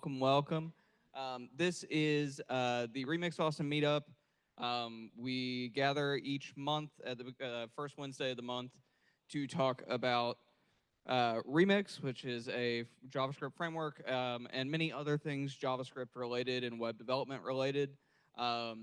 welcome, welcome. This is the Remix Awesome Meetup. We gather each month at the first Wednesday of the month to talk about Remix, which is a JavaScript framework, and many other things JavaScript related and web development related. If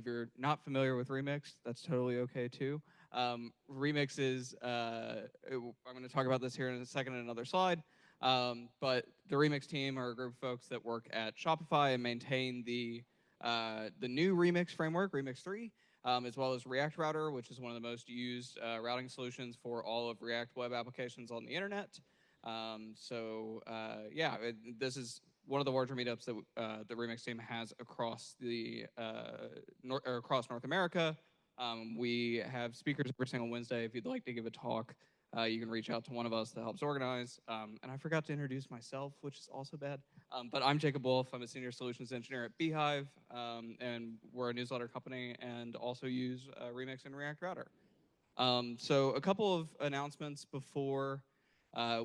you're not familiar with Remix, that's totally okay too. Remix is, I'm going to talk about this here in a second in another slide. But the Remix team are a group of folks that work at Shopify and maintain the new Remix framework, Remix 3, as well as React Router, which is one of the most used routing solutions for all of React web applications on the internet. This is one of the larger meetups that the Remix team has across across North America. We have speakers every single Wednesday. If you'd like to give a talk, you can reach out to one of us that helps organize. And I forgot to introduce myself, which is also bad. But I'm Jacob Wolf. I'm a senior solutions engineer at Beehive, and we're a newsletter company and also use Remix and React Router. So a couple of announcements before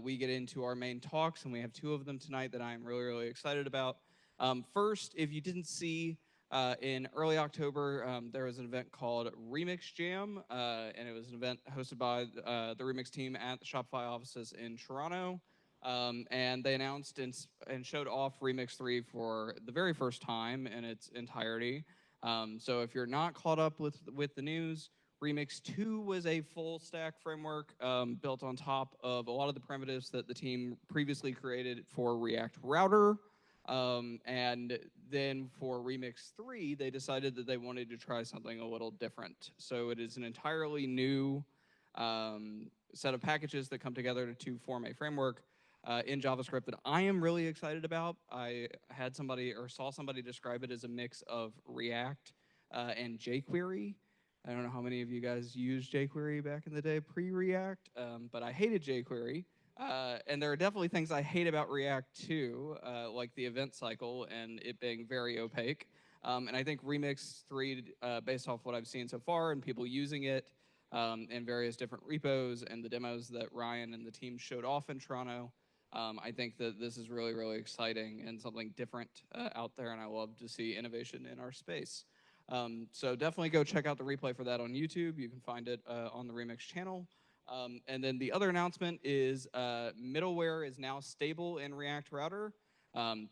we get into our main talks, and we have two of them tonight that I'm really, really excited about. First, if you didn't see, in early October, there was an event called Remix Jam, and it was an event hosted by the Remix team at the Shopify offices in Toronto. And they announced and showed off Remix 3 for the very first time in its entirety. So if you're not caught up with the news, Remix 2 was a full stack framework built on top of a lot of the primitives that the team previously created for React Router. And then for Remix 3, they decided that they wanted to try something a little different. So it is an entirely new set of packages that come together to form a framework in JavaScript that I am really excited about. I had somebody or saw somebody describe it as a mix of React and jQuery. I don't know how many of you guys used jQuery back in the day pre-React, but I hated jQuery. And there are definitely things I hate about React too, like the event cycle and it being very opaque. And I think Remix 3, based off what I've seen so far and people using it in various different repos and the demos that Ryan and the team showed off in Toronto, I think that this is really, really exciting and something different out there, and I love to see innovation in our space. So definitely go check out the replay for that on YouTube. You can find it on the Remix channel. And then the other announcement is middleware is now stable in React Router.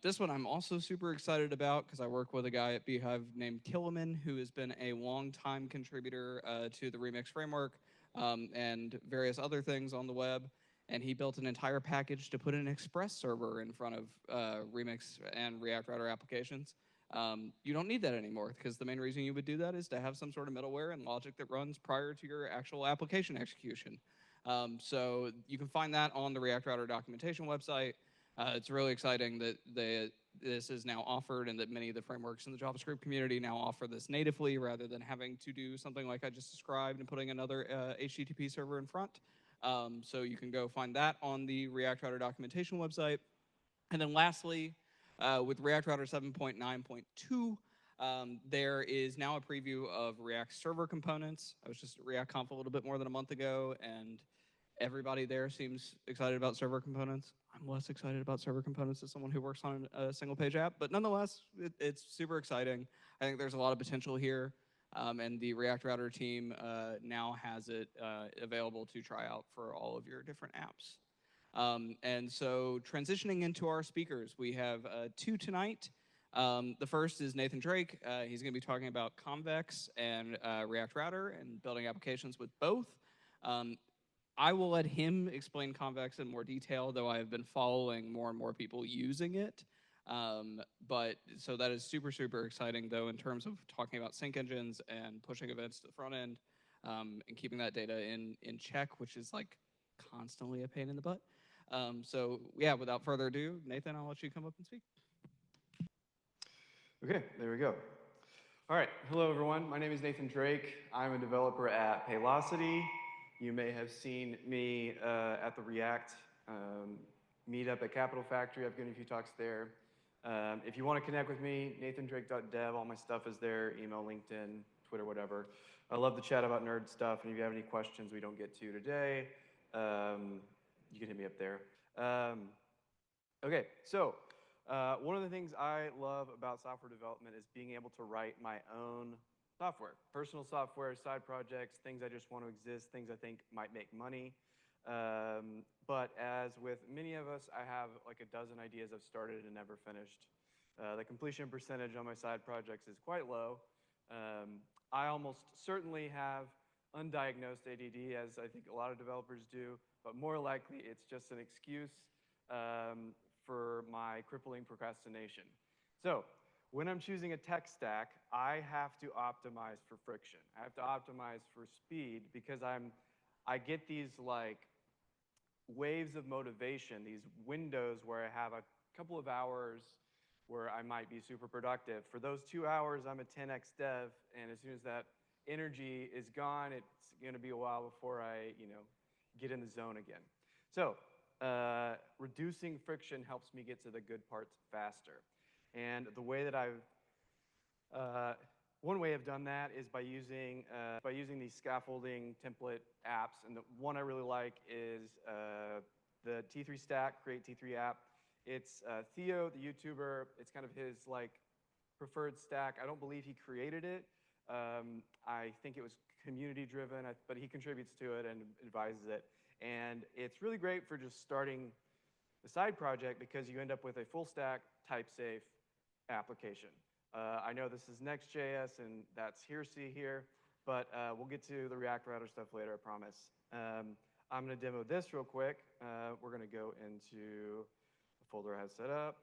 This one I'm also super excited about because I work with a guy at Beehive named Killiman, who has been a long-time contributor to the Remix framework and various other things on the web. And he built an entire package to put an Express server in front of Remix and React Router applications. You don't need that anymore because the main reason you would do that is to have some sort of middleware and logic that runs prior to your actual application execution. So you can find that on the React Router documentation website. It's really exciting that this is now offered and that many of the frameworks in the JavaScript community now offer this natively rather than having to do something like I just described and putting another HTTP server in front. So you can go find that on the React Router documentation website. And then lastly, with React Router 7.9.2, there is now a preview of React server components. I was just at ReactConf a little bit more than a month ago, and everybody there seems excited about server components. I'm less excited about server components as someone who works on a single page app, but nonetheless, it's super exciting. I think there's a lot of potential here, and the React Router team now has it available to try out for all of your different apps. And so transitioning into our speakers, we have two tonight. The first is Nathan Drake. He's going to be talking about Convex and React Router and building applications with both. I will let him explain Convex in more detail, though I have been following more and more people using it. So that is super, super exciting, though, in terms of talking about sync engines and pushing events to the front end and keeping that data in check, which is like constantly a pain in the butt. So yeah, without further ado, Nathan, I'll let you come up and speak. Okay, there we go. All right, hello everyone. My name is Nathan Drake. I'm a developer at Paylocity. You may have seen me at the React meetup at Capital Factory. I've given a few talks there. If you want to connect with me, nathandrake.dev, all my stuff is there, email, LinkedIn, Twitter, whatever. I love to chat about nerd stuff, and if you have any questions we don't get to today, you can hit me up there. Okay, so one of the things I love about software development is being able to write my own software, personal software, side projects, things I just want to exist, things I think might make money. But as with many of us, I have like a dozen ideas I've started and never finished. The completion percentage on my side projects is quite low. I almost certainly have undiagnosed ADD, as I think a lot of developers do, but more likely it's just an excuse for my crippling procrastination. So when I'm choosing a tech stack, I have to optimize for friction. I have to optimize for speed because I get these like waves of motivation, these windows where I have a couple of hours where I might be super productive. For those 2 hours, I'm a 10x dev, and as soon as that energy is gone, it's going to be a while before I, get in the zone again. So reducing friction helps me get to the good parts faster. And the way that one way I've done that is by using these scaffolding template apps. And the one I really like is the T3 Stack, Create T3 app. It's Theo, the YouTuber. It's kind of his like preferred stack. I don't believe he created it. I think it was community driven, but he contributes to it and advises it. And it's really great for just starting the side project because you end up with a full stack, type safe application. I know this is Next.js and that's hearsay here, but we'll get to the React router stuff later, I promise. I'm going to demo this real quick. We're going to go into the folder I have set up.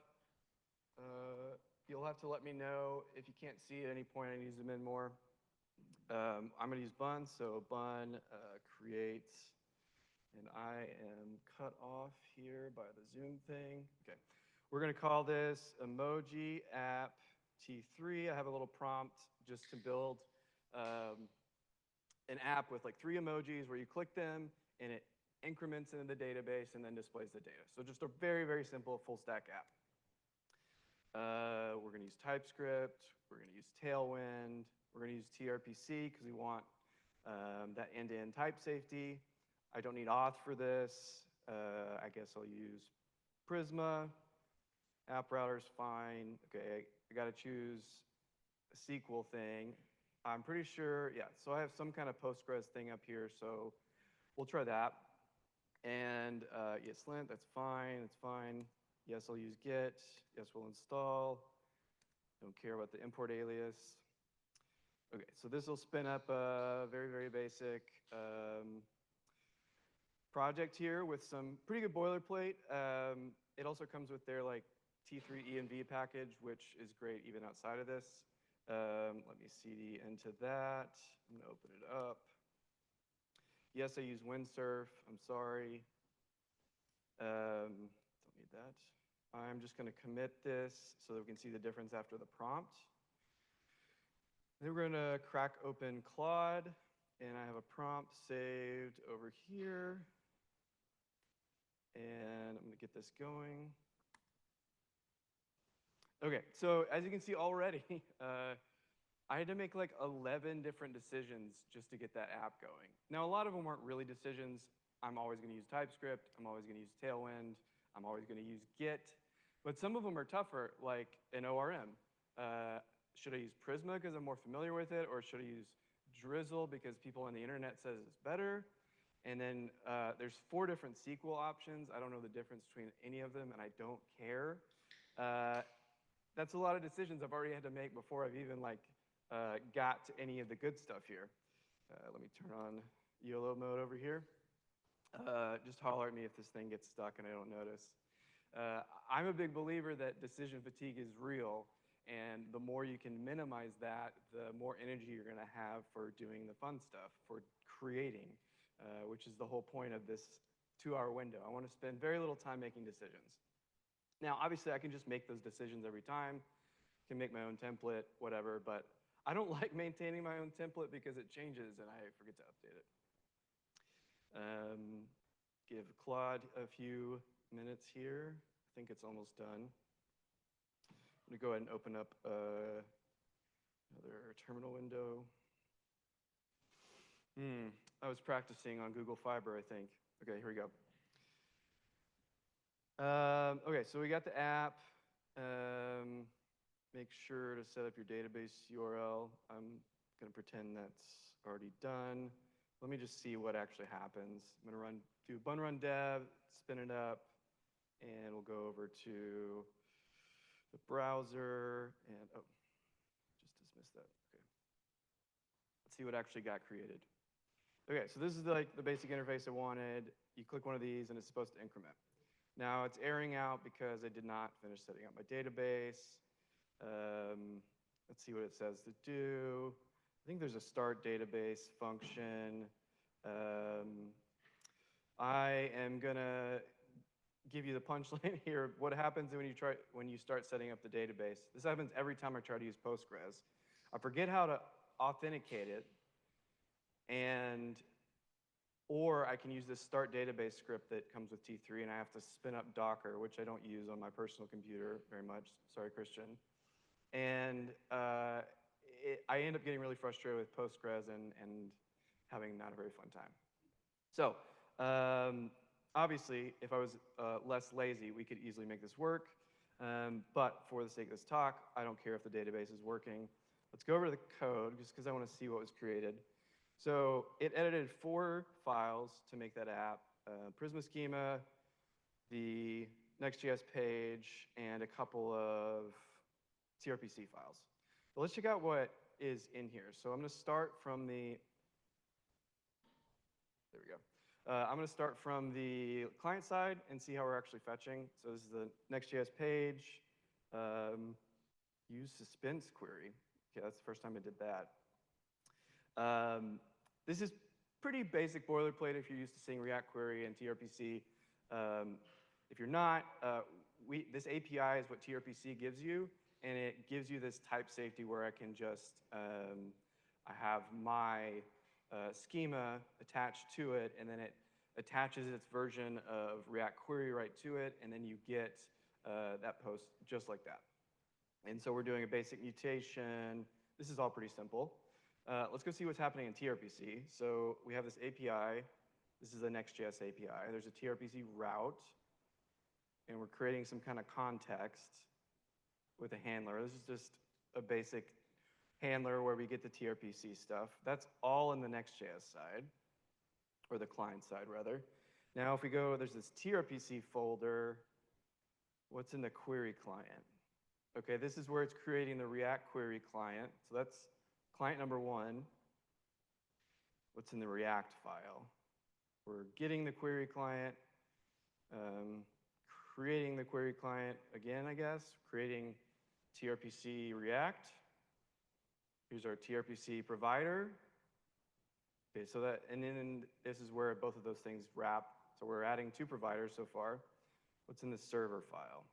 You'll have to let me know if you can't see at any point I need to zoom in more. I'm going to use bun, so bun create, and I am cut off here by the zoom thing. Okay, we're going to call this emoji app T3. I have a little prompt just to build an app with like 3 emojis where you click them and it increments into the database and then displays the data. So just a very, very simple full stack app. We're going to use TypeScript. We're going to use Tailwind. We're going to use TRPC because we want that end-to-end type safety. I don't need auth for this. I guess I'll use Prisma. App router's fine. Okay, I got to choose a SQL thing. I'm pretty sure, yeah, so I have some kind of Postgres thing up here, so we'll try that. And yes, lint, that's fine, it's fine. Yes, I'll use git. Yes, we'll install. Don't care about the import alias. Okay, so this will spin up a very, very basic project here with some pretty good boilerplate. It also comes with their like T3 env package, which is great even outside of this. Let me cd into that. I'm gonna open it up. Yes, I use windsurf. I'm sorry. Don't need that. I'm just gonna commit this so that we can see the difference after the prompt. Then we're gonna crack open Claude, and I have a prompt saved over here. And I'm gonna get this going. Okay, so as you can see already, I had to make like 11 different decisions just to get that app going. Now, a lot of them weren't really decisions. I'm always going to use TypeScript. I'm always going to use Tailwind. I'm always going to use Git. But some of them are tougher, like an ORM. Should I use Prisma because I'm more familiar with it, or should I use Drizzle because people on the internet says it's better? And then there's 4 different SQL options. I don't know the difference between any of them, and I don't care. That's a lot of decisions I've already had to make before I've even like got to any of the good stuff here. Let me turn on YOLO mode over here. Just holler at me if this thing gets stuck and I don't notice. I'm a big believer that decision fatigue is real, and the more you can minimize that, the more energy you're going to have for doing the fun stuff, for creating, which is the whole point of this 2-hour window. I want to spend very little time making decisions. Now, obviously, I can just make those decisions every time. I can make my own template, whatever, but I don't like maintaining my own template because it changes and I forget to update it. Give Claude a few minutes here. I think it's almost done. I'm going to go ahead and open up another terminal window. I was practicing on Google Fiber, I think. Okay, here we go. Okay, so we got the app. Make sure to set up your database URL. I'm going to pretend that's already done. Let me just see what actually happens. I'm going to do bun run dev, spin it up, and we'll go over to the browser. And oh, just dismiss that. Okay. Let's see what actually got created. Okay, so this is like the basic interface I wanted. You click one of these, and it's supposed to increment. Now it's erroring out because I did not finish setting up my database. Let's see what it says to do. I think there's a start database function. I am gonna give you the punchline here. What happens when you start setting up the database? This happens every time I try to use Postgres. I forget how to authenticate it, or I can use this start database script that comes with T3, and I have to spin up Docker, which I don't use on my personal computer very much. Sorry, Christian. And I end up getting really frustrated with Postgres and having not a very fun time. So obviously, if I was less lazy, we could easily make this work. But for the sake of this talk, I don't care if the database is working. Let's go over to the code, just because I want to see what was created. So it edited 4 files to make that app, Prisma schema, the Next.js page, and a couple of TRPC files. But let's check out what is in here. So I'm going to start from the, there we go. I'm going to start from the client side and see how we're actually fetching. So this is the Next.js page. Use suspense query. Okay, that's the first time I did that. This is pretty basic boilerplate if you're used to seeing React query and TRPC. If you're not, this API is what TRPC gives you, and it gives you this type safety where I can just, I have my schema attached to it, and then it attaches its version of React query right to it, and then you get that post just like that. And so we're doing a basic mutation. This is all pretty simple. Let's go see what's happening in TRPC. So we have this API. This is the Next.js API. There's a TRPC route, and we're creating some kind of context with a handler. This is just a basic handler where we get the TRPC stuff. That's all in the Next.js side, or the client side, rather. Now, if we go, there's this TRPC folder. What's in the query client? Okay, this is where it's creating the React query client. So that's client number 1. What's in the React file? We're getting the query client, creating the query client again, I guess, creating TRPC React. Here's our TRPC provider. Okay, so that, and then this is where both of those things wrap. So we're adding 2 providers so far. What's in the server file?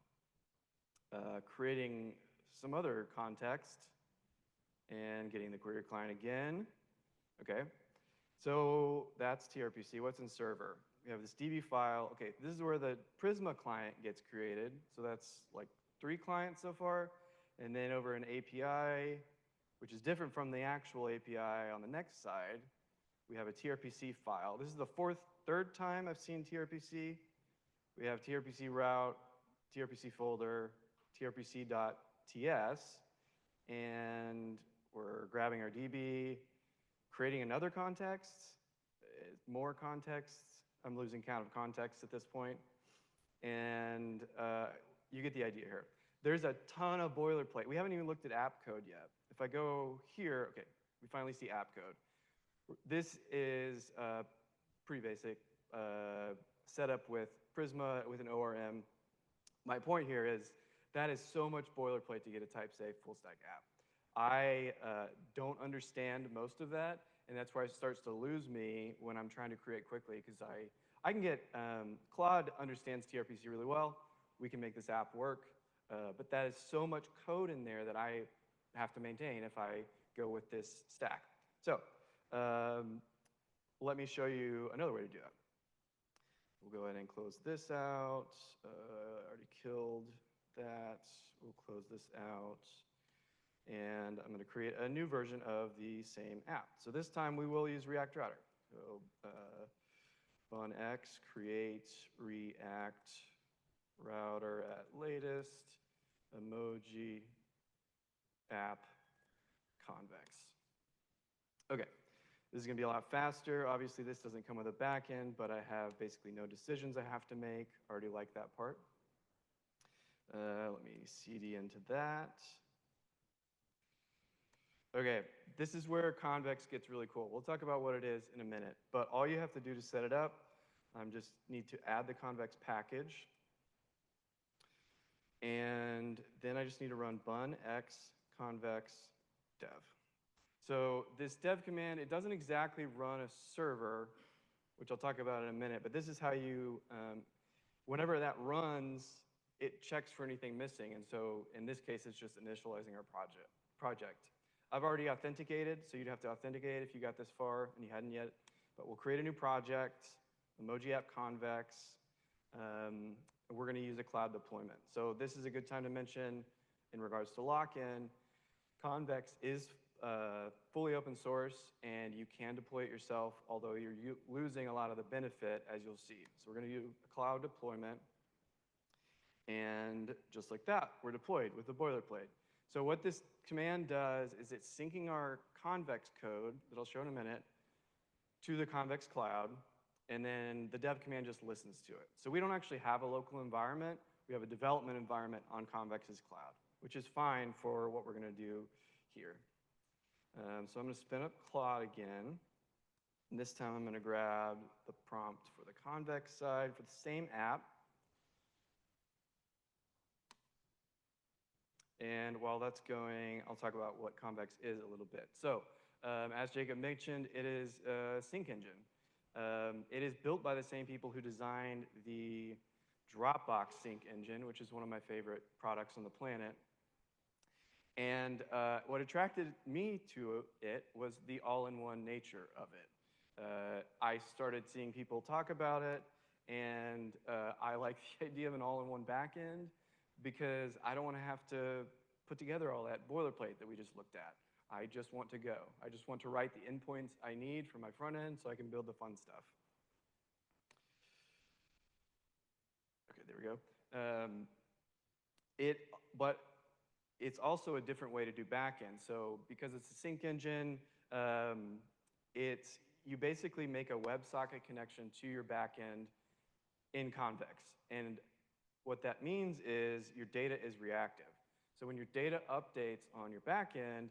Creating some other context and getting the query client again. Okay, so that's TRPC. What's in server? We have this DB file. Okay, this is where the Prisma client gets created. So that's like 3 clients so far. And then over an API, which is different from the actual API on the next side, we have a TRPC file. This is the third time I've seen TRPC. We have TRPC route, TRPC folder, trpc.ts, and we're grabbing our DB, creating another context, more contexts. I'm losing count of contexts at this point. And you get the idea here. There's a ton of boilerplate. We haven't even looked at app code yet. If I go here, okay, we finally see app code. This is pretty basic setup with Prisma with an ORM. My point here is that is so much boilerplate to get a type-safe full-stack app. I don't understand most of that, and that's where it starts to lose me when I'm trying to create quickly, because I can get, Claude understands TRPC really well. We can make this app work, but that is so much code in there that I have to maintain if I go with this stack. So let me show you another way to do that. We'll go ahead and close this out. Already killed that. We'll close this out. And I'm going to create a new version of the same app. So this time we will use React Router. So funx create React router at latest, emoji, app, convex. Okay, this is gonna be a lot faster. Obviously, this doesn't come with a backend, but I have basically no decisions I have to make. Already like that part. Let me cd into that. Okay, this is where Convex gets really cool. We'll talk about what it is in a minute, but all you have to do to set it up, just need to add the Convex package, and then I just need to run bun x convex dev. So this dev command, it doesn't exactly run a server, which I'll talk about in a minute, but this is how you, whenever that runs, it checks for anything missing, and so in this case, it's just initializing our project. I've already authenticated, so you'd have to authenticate if you got this far and you hadn't yet, but we'll create a new project, emoji app convex, and we're gonna use a cloud deployment. So this is a good time to mention in regards to lock-in, Convex is fully open source and you can deploy it yourself, although you're losing a lot of the benefit, as you'll see. So we're gonna do a cloud deployment, and just like that, we're deployed with the boilerplate. So what this command does is it's syncing our Convex code, that I'll show in a minute, to the Convex cloud, and then the dev command just listens to it. So we don't actually have a local environment. We have a development environment on Convex's cloud, which is fine for what we're gonna do here. So I'm gonna spin up Claude again. And this time I'm gonna grab the prompt for the Convex side for the same app. And while that's going, I'll talk about what Convex is a little bit. So, as Jacob mentioned, it is a sync engine. It is built by the same people who designed the Dropbox sync engine, which is one of my favorite products on the planet. And what attracted me to it was the all-in-one nature of it. I started seeing people talk about it, and I like the idea of an all-in-one backend, because I don't want to have to put together all that boilerplate that we just looked at. I just want to go. I just want to write the endpoints I need for my front end so I can build the fun stuff. Okay, there we go. But it's also a different way to do backend. So because it's a sync engine, you basically make a WebSocket connection to your backend in Convex. And what that means is your data is reactive. So when your data updates on your backend,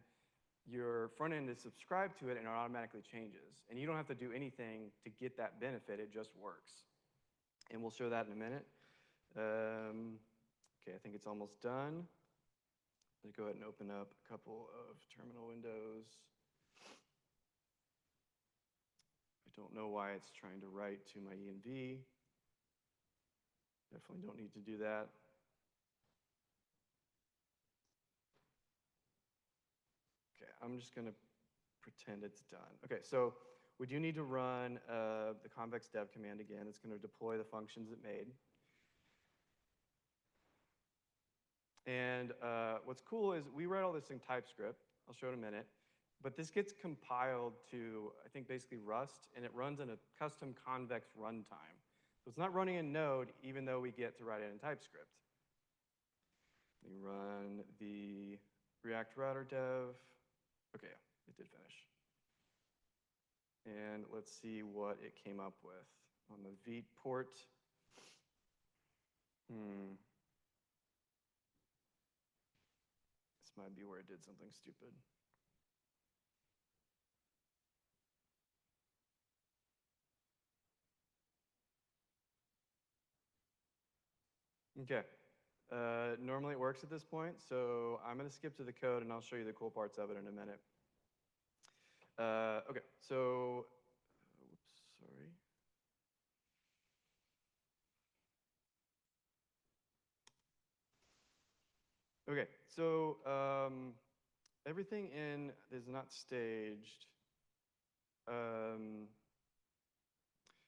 your front end is subscribed to it and it automatically changes. And you don't have to do anything to get that benefit, it just works. And we'll show that in a minute. Okay, I think it's almost done. Let's go ahead and open up a couple of terminal windows. I don't know why it's trying to write to my env. Definitely don't need to do that. Okay, I'm just gonna pretend it's done. Okay, so we do need to run the convex dev command again. It's gonna deploy the functions it made. And what's cool is we write all this in TypeScript. I'll show it in a minute. But this gets compiled to, I think, basically Rust, and it runs in a custom convex runtime. So it's not running in Node, even though we get to write it in TypeScript. We run the React router dev. Okay, yeah, it did finish. And let's see what it came up with on the Vite port. This might be where it did something stupid. Okay. Normally it works at this point, so I'm going to skip to the code and I'll show you the cool parts of it in a minute. Okay, so, oops, sorry. Okay, so everything in is not staged.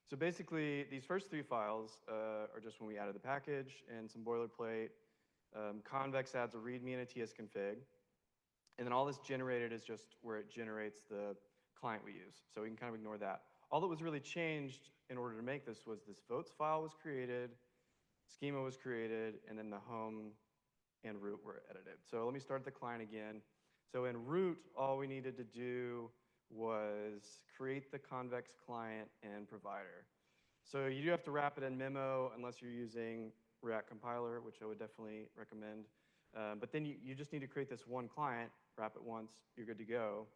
So basically, these first three files are just when we added the package and some boilerplate. Convex adds a README and a tsconfig. And then all this generated is just where it generates the client we use. So we can kind of ignore that. All that was really changed in order to make this was this votes file was created, schema was created, and then the home and root were edited. So let me start the client again. So in root, all we needed to do was create the Convex client and provider. So you do have to wrap it in memo unless you're using React compiler, which I would definitely recommend. But then you just need to create this one client, wrap it once, you're good to go.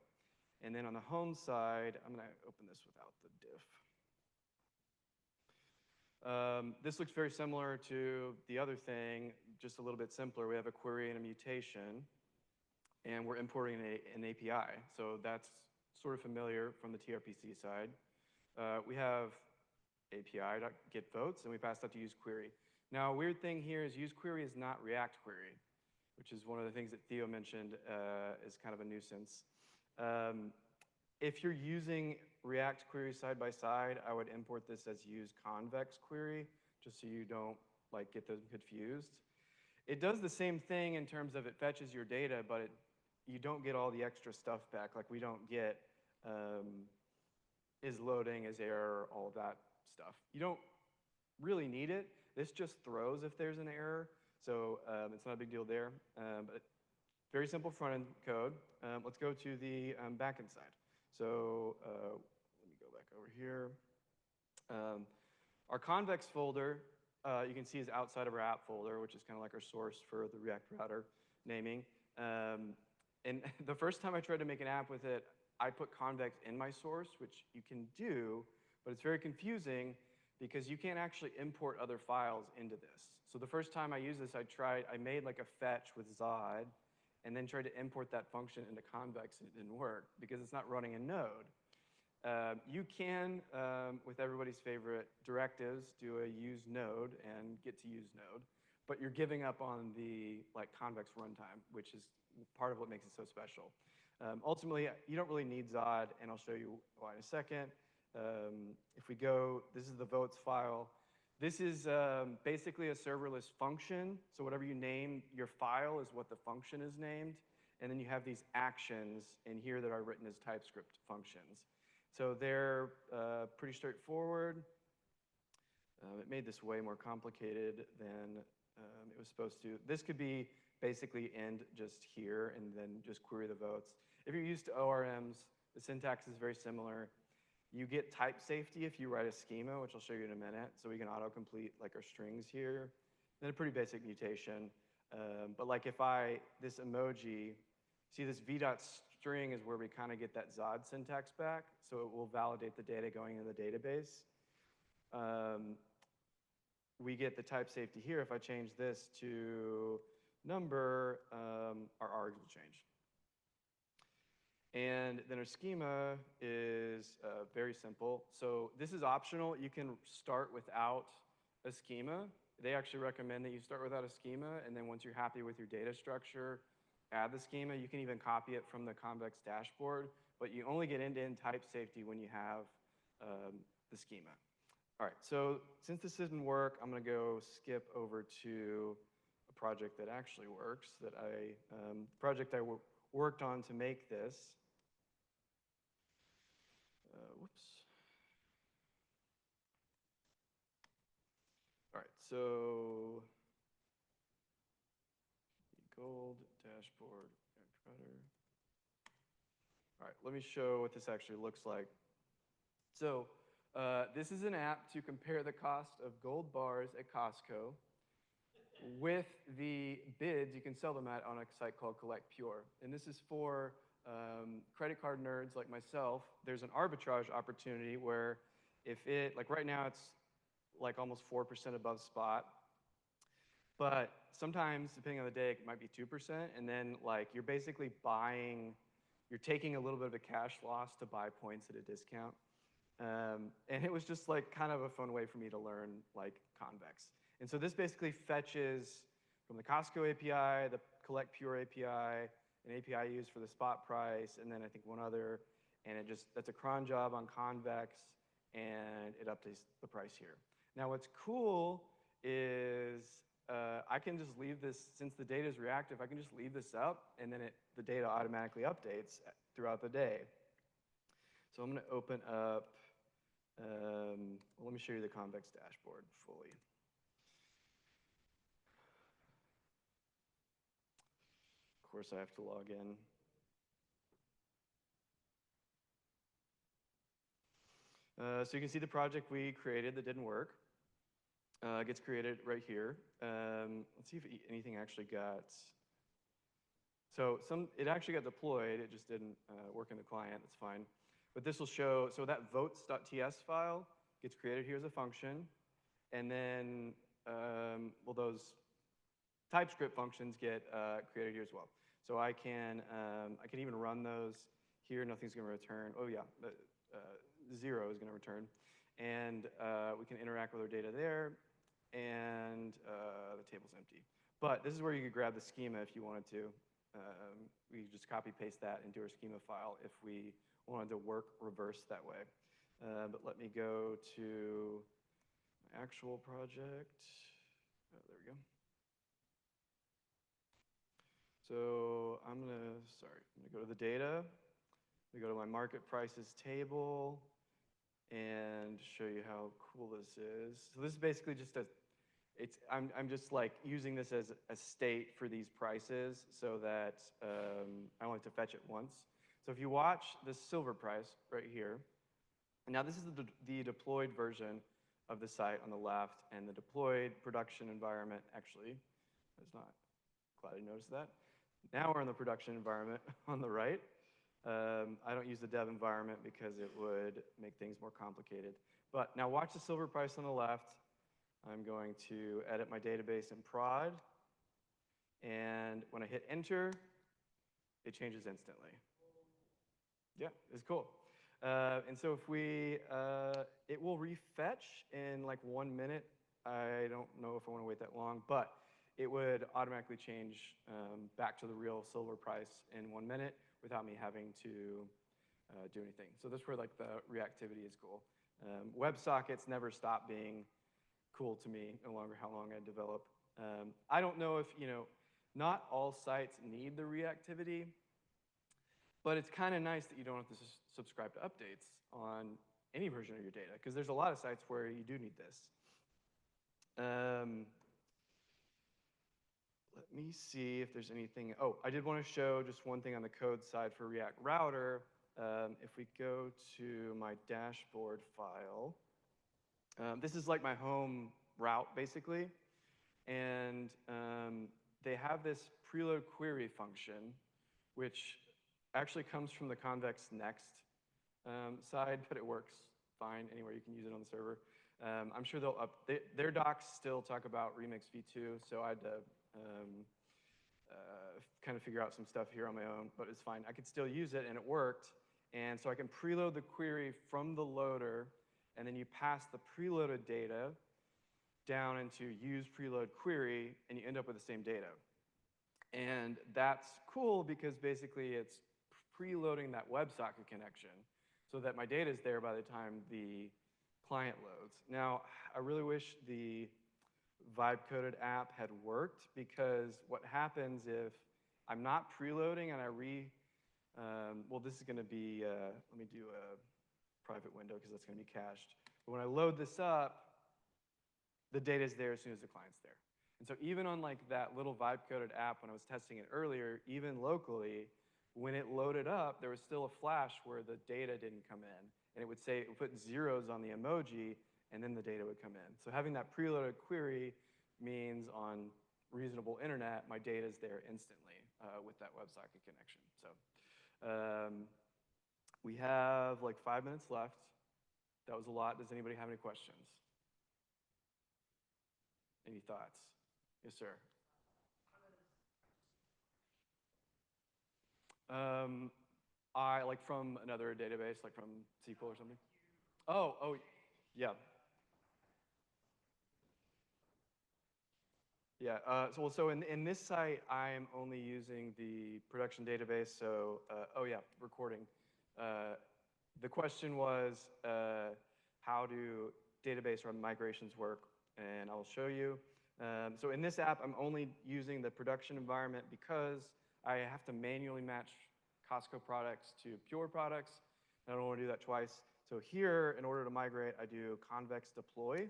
And then on the home side, I'm going to open this without the diff. This looks very similar to the other thing, just a little bit simpler. We have a query and a mutation, and we're importing an API. So that's sort of familiar from the TRPC side. We have API.get votes, and we pass that to useQuery. Now, a weird thing here is useQuery is not React query, which is one of the things that Theo mentioned is kind of a nuisance. If you're using React query side by side, I would import this as use Convex query, just so you don't get them confused. It does the same thing in terms of it fetches your data, but you don't get all the extra stuff back. Like we don't get is loading, is error, all of that stuff. You don't really need it. This just throws if there's an error, so it's not a big deal there. But very simple front-end code. Let's go to the back-end side. So let me go back over here. Our Convex folder, you can see, is outside of our app folder, which is kind of like our source for the React router naming. And the first time I tried to make an app with it, I put Convex in my source, which you can do, but it's very confusing because you can't actually import other files into this. So the first time I used this, I made like a fetch with Zod, and then tried to import that function into Convex, and it didn't work because it's not running a node. You can, with everybody's favorite directives, do a use node and get to use node, but you're giving up on the Convex runtime, which is part of what makes it so special. Ultimately, you don't really need Zod, and I'll show you why in a second. If we go, this is the votes file. This is basically a serverless function. So whatever you name your file is what the function is named. And then you have these actions in here that are written as TypeScript functions. So they're pretty straightforward. It made this way more complicated than it was supposed to. This could be basically end just here and then just query the votes. If you're used to ORMs, the syntax is very similar. You get type safety if you write a schema, which I'll show you in a minute. So we can autocomplete our strings here. Then a pretty basic mutation. But if this emoji, see this v.string is where we kind of get that Zod syntax back. So it will validate the data going in the database. We get the type safety here. If I change this to number, our args will change. And then our schema is very simple. So this is optional. You can start without a schema. They actually recommend that you start without a schema, and then once you're happy with your data structure, add the schema. You can even copy it from the Convex dashboard, but you only get end-to-end type safety when you have the schema. All right, so since this didn't work, I'm going to go skip over to a project that actually works, project I worked on to make this. Whoops. All right, so gold dashboard router. All right, let me show what this actually looks like. So this is an app to compare the cost of gold bars at Costco with the bids you can sell them at on a site called Collect Pure. And this is for credit card nerds like myself. There's an arbitrage opportunity where right now it's almost 4% above spot. But sometimes, depending on the day, it might be 2%. And then you're basically you're taking a little bit of a cash loss to buy points at a discount. And it was just kind of a fun way for me to learn Convex. And so this basically fetches from the Costco API, the Collect Pure API, an API used for the spot price, and then I think one other, and that's a cron job on Convex, and it updates the price here. Now what's cool is I can just leave this, since the data is reactive, I can just leave this up, and then the data automatically updates throughout the day. So I'm going to open up, let me show you the Convex dashboard fully. course, I have to log in. So you can see the project we created that didn't work. Gets created right here. Let's see if anything actually got. So it actually got deployed. It just didn't work in the client. That's fine. But this will show. So that votes.ts file gets created here as a function, and then well, those TypeScript functions get created here as well. So I can even run those here. Nothing's going to return. Oh yeah, 0 is going to return, and we can interact with our data there. And the table's empty. But this is where you could grab the schema if you wanted to. We could just copy paste that into our schema file if we wanted to work reverse that way. But let me go to my actual project. Oh, there we go. So I'm gonna go to the data. I'm gonna go to my market prices table and show you how cool this is. So this is basically just I'm just like using this as a state for these prices so that I only have to fetch it once. So if you watch the silver price right here, and now this is the deployed version of the site on the left, and the deployed production environment actually, it's not, glad I noticed that. Now we're in the production environment on the right. I don't use the dev environment because it would make things more complicated. But now watch the silver price on the left. I'm going to edit my database in prod. And when I hit enter, it changes instantly. Yeah, it's cool. And so if it will refetch in like 1 minute. I don't know if I want to wait that long, but it would automatically change back to the real silver price in 1 minute without me having to do anything. So this is where like the reactivity is cool. WebSockets never stop being cool to me, no longer how long I develop. I don't know if, not all sites need the reactivity, but it's kind of nice that you don't have to subscribe to updates on any version of your data, because there's a lot of sites where you do need this. Let me see if there's anything. Oh, I did want to show just one thing on the code side for React Router. If we go to my dashboard file, this is like my home route, basically. And they have this preload query function, which actually comes from the Convex next side, but it works fine anywhere you can use it on the server. I'm sure their docs still talk about Remix v2, so I had to kind of figure out some stuff here on my own, but it's fine. I could still use it, and it worked. And so I can preload the query from the loader, and then you pass the preloaded data down into use preload query, and you end up with the same data. And that's cool because basically it's preloading that WebSocket connection so that my data is there by the time the client loads. Now, I really wish the vibe-coded app had worked, because what happens if I'm not preloading and well, this is going to be, let me do a private window because that's going to be cached. But when I load this up, the data is there as soon as the client's there. And so even on like that little vibe-coded app when I was testing it earlier, even locally, when it loaded up, there was still a flash where the data didn't come in. And it would say, it would put zeros on the emoji, and then the data would come in. So having that preloaded query means on reasonable internet, my data is there instantly with that WebSocket connection. So we have like 5 minutes left. That was a lot. Does anybody have any questions? Any thoughts? Yes, sir. I like from another database, like from SQL or something. Oh, yeah. Yeah, so in this site, I'm only using the production database, so, oh yeah, recording. The question was, how do database or migrations work? And I'll show you. So in this app, I'm only using the production environment because I have to manually match Costco products to Pure products. I don't want to do that twice. So here, in order to migrate, I do convex deploy.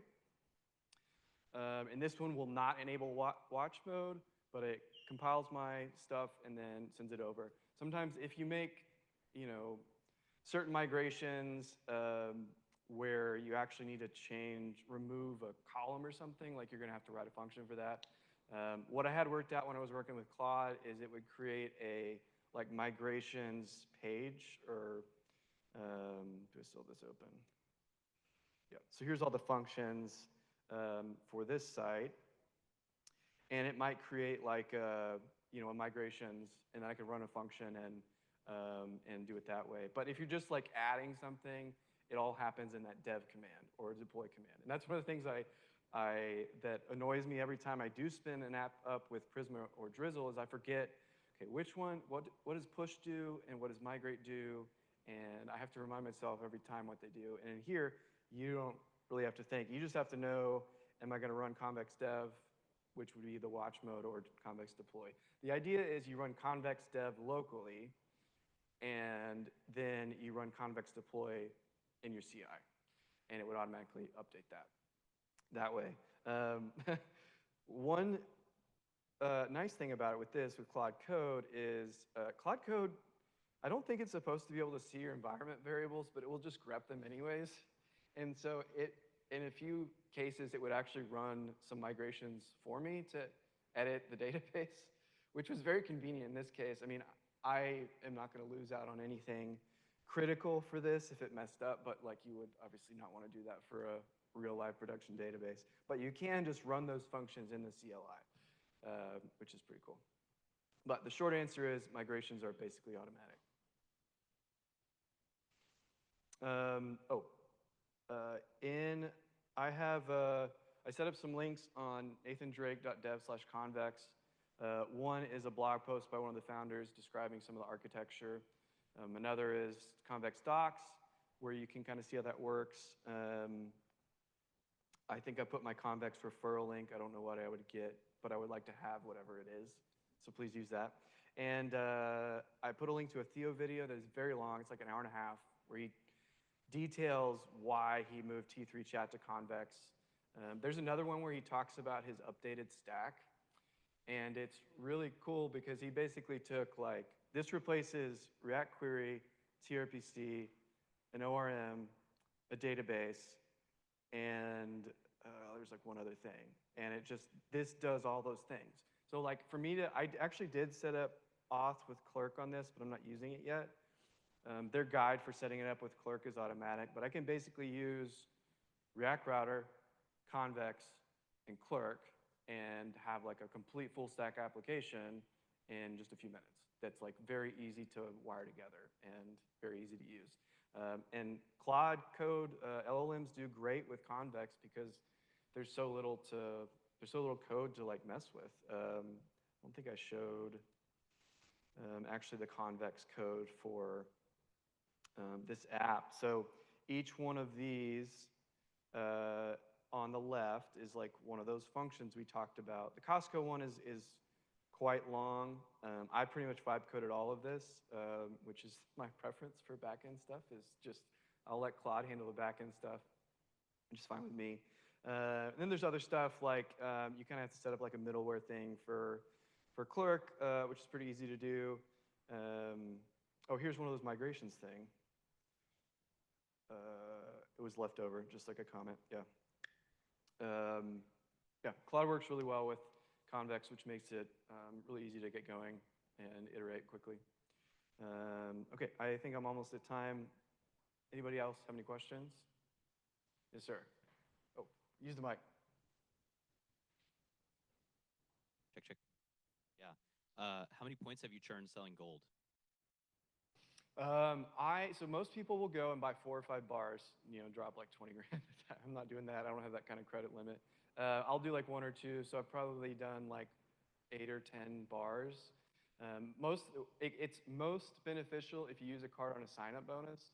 And this one will not enable watch mode, but it compiles my stuff and then sends it over. Sometimes if you make, you know, certain migrations where you actually need to remove a column or something, like you're gonna have to write a function for that. What I had worked out when I was working with Claude is it would create a like migrations page, or do I still have this open? Yeah, so here's all the functions for this site. And it might create like a migrations, and I could run a function and do it that way. But if you're just like adding something, it all happens in that dev command or deploy command. And that's one of the things that annoys me every time I do spin an app up with Prisma or Drizzle is I forget, okay, which one, what does push do and what does migrate do? And I have to remind myself every time what they do. And in here, you don't really have to think. You just have to know, am I gonna run convex dev, which would be the watch mode, or convex deploy. The idea is you run convex dev locally, and then you run convex deploy in your CI, and it would automatically update that way. One nice thing about it with Claude Code is Claude Code, I don't think it's supposed to be able to see your environment variables, but it will just grep them anyways. And so in a few cases, it would actually run some migrations for me to edit the database, which was very convenient in this case. I mean, I am not going to lose out on anything critical for this if it messed up, but like you would obviously not want to do that for a real live production database. But you can just run those functions in the CLI, which is pretty cool. But the short answer is migrations are basically automatic. I set up some links on nathandrake.dev/convex. One is a blog post by one of the founders describing some of the architecture. Another is Convex docs, where you can kind of see how that works. I think I put my Convex referral link. I don't know what I would get, but I would like to have whatever it is. So please use that. And I put a link to a Theo video that is very long. It's like an hour and a half, where he details why he moved T3 chat to Convex. There's another one where he talks about his updated stack. And it's really cool because he basically took like, this replaces React Query, tRPC, an ORM, a database, and there's like one other thing. And this does all those things. So like for me I actually did set up auth with Clerk on this, but I'm not using it yet. Their guide for setting it up with Clerk is automatic, but I can basically use React Router, Convex, and Clerk and have like a complete full stack application in just a few minutes. That's like very easy to wire together and very easy to use. And Claude Code LLMs do great with Convex because there's so little code to like mess with. I don't think I showed actually the Convex code for this app. So each one of these on the left is like one of those functions we talked about. The Costco one is quite long. I pretty much vibe coded all of this, which is my preference for backend stuff, is just I'll let Claude handle the backend stuff, which is fine with me. Then there's other stuff like you kind of have to set up like a middleware thing for Clerk, which is pretty easy to do. Oh, here's one of those migrations thing. It was left over, just like a comment, yeah. Yeah, Claude works really well with Convex, which makes it really easy to get going and iterate quickly. Okay, I think I'm almost at time. Anybody else have any questions? Yes, sir. Oh, use the mic. Check, check. Yeah. How many points have you churned selling gold? So most people will go and buy 4 or 5 bars, drop like 20 grand. I'm not doing that. I don't have that kind of credit limit. I'll do like 1 or 2. So I've probably done like 8 or 10 bars. It's most beneficial if you use a card on a sign-up bonus.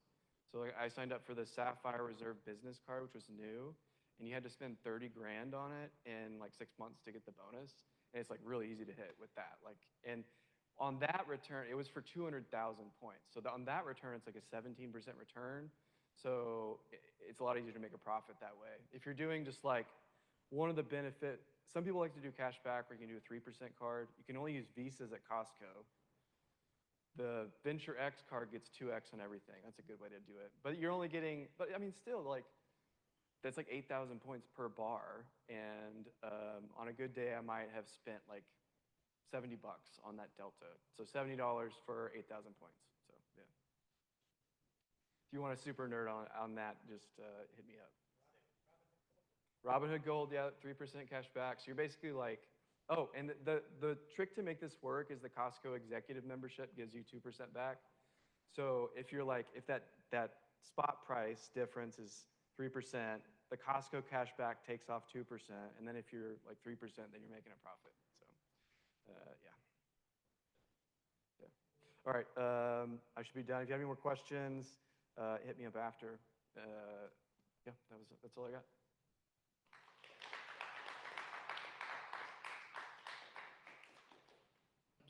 So I signed up for the Sapphire Reserve business card, which was new, and you had to spend 30 grand on it in like 6 months to get the bonus. And it's like really easy to hit with that. And on that return, it was for 200,000 points. So on that return, it's like a 17% return. So it's a lot easier to make a profit that way. If you're doing just like one of the benefit some people like to do cash back where you can do a 3% card. You can only use Visas at Costco. The Venture X card gets 2x on everything. That's a good way to do it. But you're only getting, but I mean, still, like, that's like 8,000 points per bar. And on a good day, I might have spent like $70 on that delta. So $70 for 8,000 points. So yeah. If you want a super nerd on that, just hit me up. Robinhood Gold, yeah, 3% cash back. So you're basically like, oh, and the trick to make this work is the Costco executive membership gives you 2% back. So if you're like, if that spot price difference is 3%, the Costco cash back takes off 2%, and then if you're like 3%, then you're making a profit. So yeah. All right, I should be done. If you have any more questions, hit me up after. Yeah, that's all I got.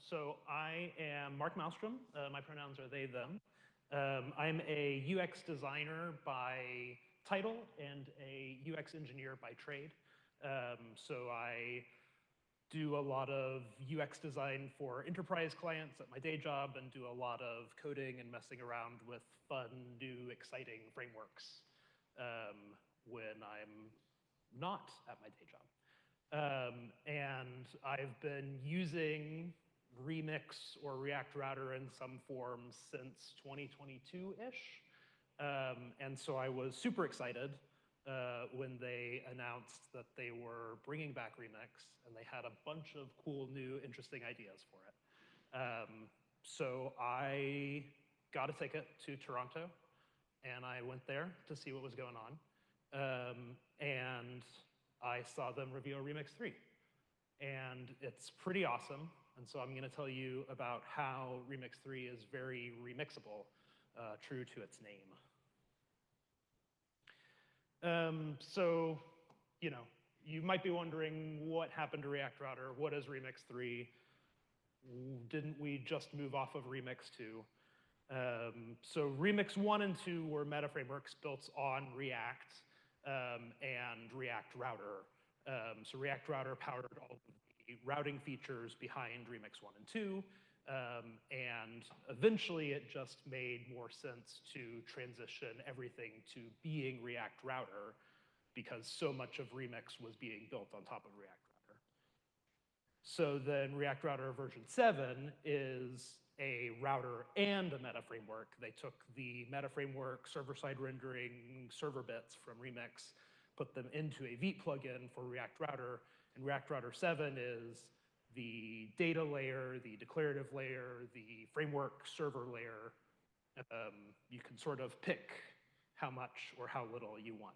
So I am Mark Malstrom. My pronouns are they, them. I'm a UX designer by title and a UX engineer by trade. So I do a lot of UX design for enterprise clients at my day job and do a lot of coding and messing around with fun, new, exciting frameworks when I'm not at my day job. And I've been using Remix or React Router in some form since 2022-ish. And so I was super excited when they announced that they were bringing back Remix, and they had a bunch of cool, new, interesting ideas for it. So I got a ticket to Toronto, and I went there to see what was going on. And I saw them reveal Remix 3. And it's pretty awesome. And so I'm going to tell you about how Remix 3 is very remixable, true to its name. So, you know, you might be wondering what happened to React Router? What is Remix 3? Didn't we just move off of Remix 2? So Remix 1 and 2 were meta frameworks built on React and React Router. So React Router powered all of the routing features behind Remix 1 and 2. And eventually it just made more sense to transition everything to being React Router because so much of Remix was being built on top of React Router. So then React Router version 7 is a router and a meta framework. They took the meta framework, server-side rendering, server bits from Remix, put them into a Vite plugin for React Router, and React Router 7 is the data layer, the declarative layer, the framework server layer. You can sort of pick how much or how little you want.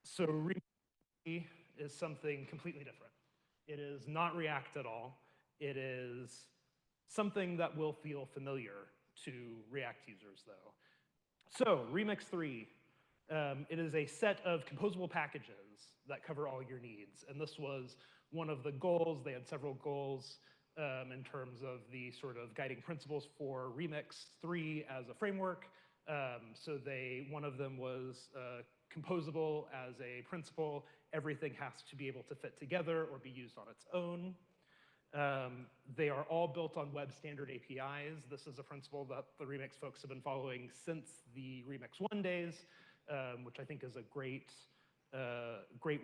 So Remix is something completely different. It is not React at all. It is something that will feel familiar to React users, though. So Remix 3, it is a set of composable packages that cover all your needs. And this was one of the goals. They had several goals in terms of the sort of guiding principles for Remix 3 as a framework. So one of them was composable as a principle. Everything has to be able to fit together or be used on its own. They are all built on web standard APIs. This is a principle that the Remix folks have been following since the Remix 1 days, which I think is a great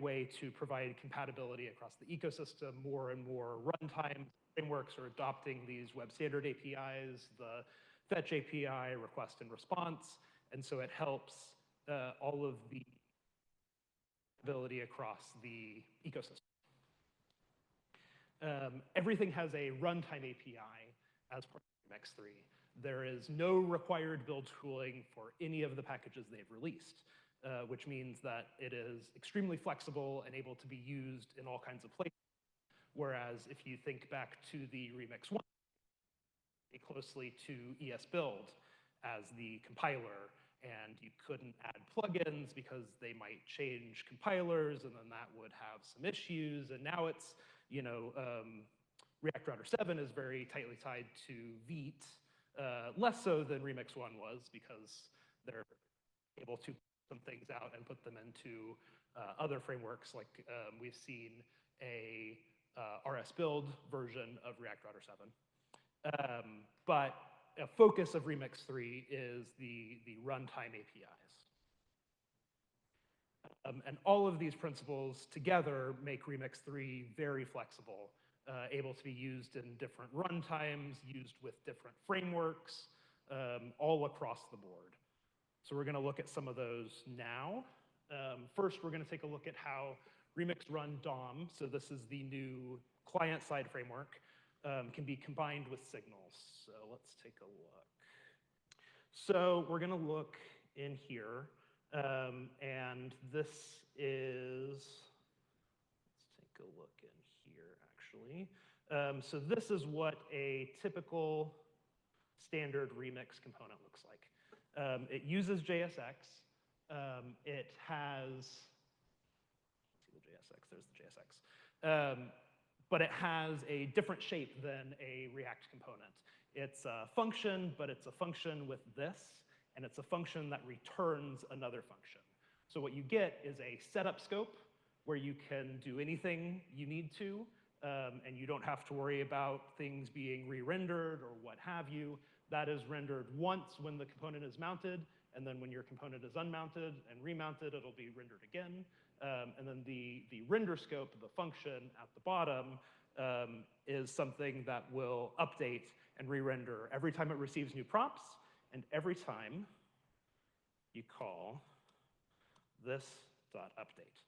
way to provide compatibility across the ecosystem. More and more runtime frameworks are adopting these web standard APIs, the fetch API, request and response, and so it helps all of the ability across the ecosystem. Everything has a runtime API as part of Remix 3. There is no required build tooling for any of the packages they've released, which means that it is extremely flexible and able to be used in all kinds of places. Whereas if you think back to the Remix 1, closely to ESBuild as the compiler, and you couldn't add plugins because they might change compilers, and then that would have some issues. And now it's, you know, React Router 7 is very tightly tied to Vite, less so than Remix 1 was because they're able to put some things out and put them into other frameworks, like we've seen a RS build version of React Router 7. But a focus of Remix 3 is the runtime APIs. And all of these principles together make Remix 3 very flexible, able to be used in different runtimes, used with different frameworks, all across the board. So we're going to look at some of those now. First, we're going to take a look at how Remixed Run DOM, so this is the new client-side framework, can be combined with signals. So let's take a look. So we're going to look in here, and this is, let's take a look in here, actually. So this is what a typical standard Remix component looks like. It uses JSX. It has, let's see the JSX, there's the JSX. But it has a different shape than a React component. It's a function, but it's a function with this, and it's a function that returns another function. So what you get is a setup scope where you can do anything you need to, and you don't have to worry about things being re-rendered or what have you. That is rendered once when the component is mounted, and then when your component is unmounted and remounted, it'll be rendered again. And then the render scope, the function at the bottom, is something that will update and re-render every time it receives new prompts, and every time you call this.update.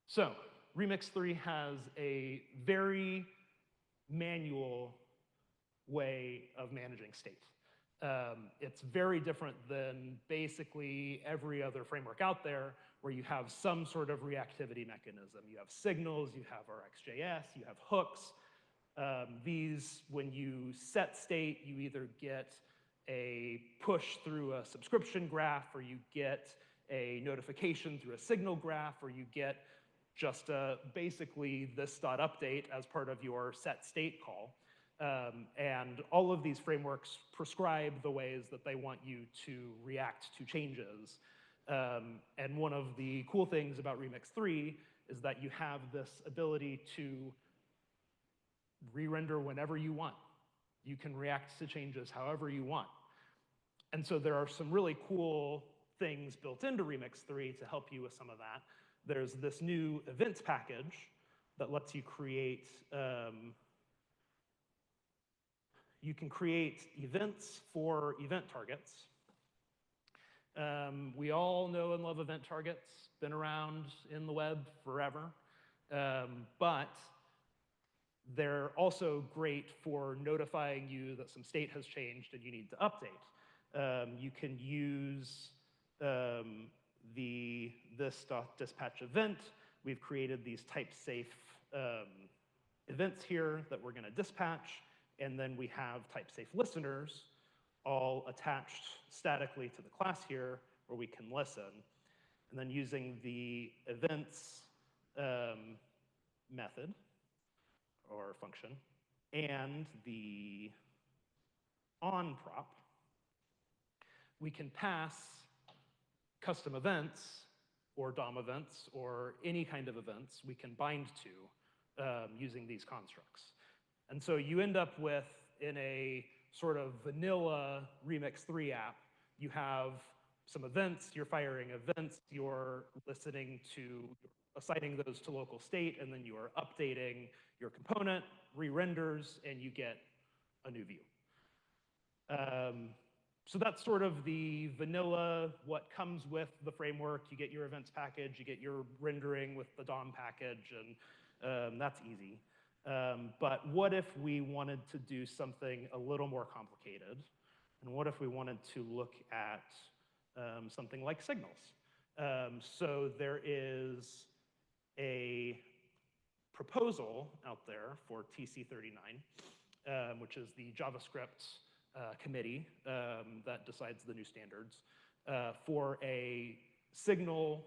So Remix 3 has a very manual way of managing state. It's very different than basically every other framework out there where you have some sort of reactivity mechanism. You have signals, you have RxJS, you have hooks. These, when you set state, you either get a push through a subscription graph, or you get a notification through a signal graph, or you get just basically this.update as part of your set state call. And all of these frameworks prescribe the ways that they want you to react to changes. And one of the cool things about Remix 3 is that you have this ability to re-render whenever you want. You can react to changes however you want. And so there are some really cool things built into Remix 3 to help you with some of that. There's this new events package that lets you create you can create events for event targets. We all know and love event targets, been around in the web forever. But they're also great for notifying you that some state has changed and you need to update. You can use this.dispatch event. We've created these type-safe events here that we're going to dispatch. And then we have type-safe listeners all attached statically to the class here where we can listen. And then using the events method or function and the on prop, we can pass custom events or DOM events or any kind of events we can bind to using these constructs. And so you end up with, in a sort of vanilla Remix 3 app, you have some events, you're firing events, you're listening to, assigning those to local state, and then you are updating your component, re-renders, and you get a new view. So that's sort of the vanilla, what comes with the framework. You get your events package, you get your rendering with the DOM package, and that's easy. But what if we wanted to do something a little more complicated? And what if we wanted to look at something like signals? So there is a proposal out there for TC39, which is the JavaScript committee that decides the new standards, for a signal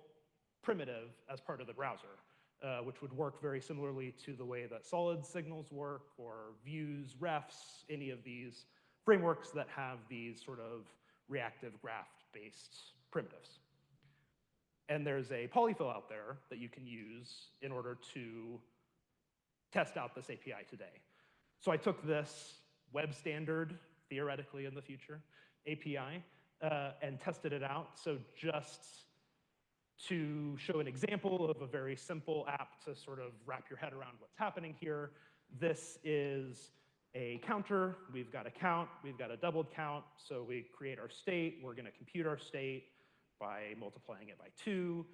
primitive as part of the browser. Which would work very similarly to the way that solid signals work, or views, refs, any of these frameworks that have these sort of reactive graph-based primitives. And there's a polyfill out there that you can use in order to test out this API today. So I took this web standard, theoretically in the future, API, and tested it out. So just to show an example of a very simple app to sort of wrap your head around what's happening here, this is a counter. We've got a count. We've got a doubled count. So we create our state. We're going to compute our state by multiplying it by 2.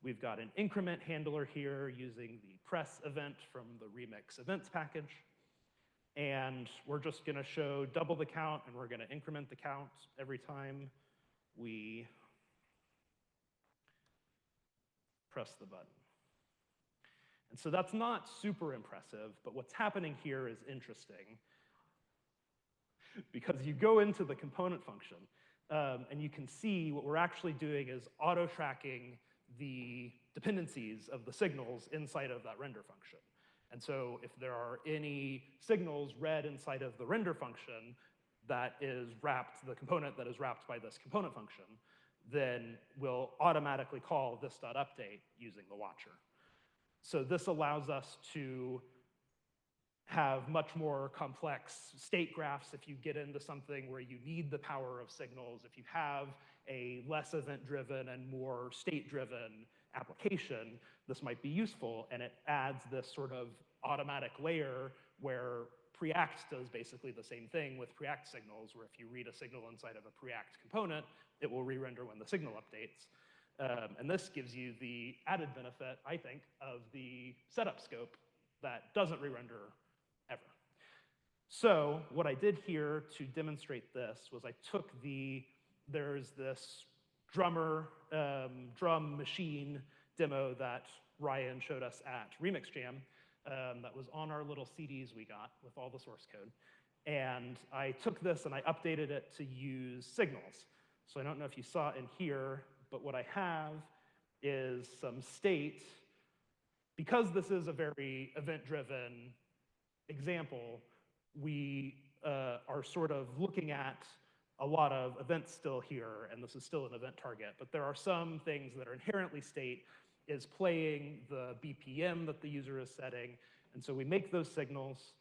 We've got an increment handler here using the press event from the remix events package. And we're just going to show double the count, and we're going to increment the count every time we press the button. And so that's not super impressive, but what's happening here is interesting because you go into the component function, and you can see what we're actually doing is auto-tracking the dependencies of the signals inside of that render function. And so if there are any signals read inside of the render function that is wrapped, the component that is wrapped by this component function, then we'll automatically call this.update using the watcher. So this allows us to have much more complex state graphs if you get into something where you need the power of signals. If you have a less event-driven and more state-driven application, this might be useful, and it adds this sort of automatic layer where preact does basically the same thing with preact signals, where if you read a signal inside of a preact component, it will re-render when the signal updates. And this gives you the added benefit, I think, of the setup scope that doesn't re-render ever. So what I did here to demonstrate this was I took there's this drum machine demo that Ryan showed us at Remix Jam that was on our little CDs we got with all the source code. And I took this and I updated it to use signals. So I don't know if you saw in here, but what I have is some state. Because this is a very event-driven example, we are sort of looking at a lot of events still here, and this is still an event target, but there are some things that are inherently state is playing the BPM that the user is setting, and so we make those signals,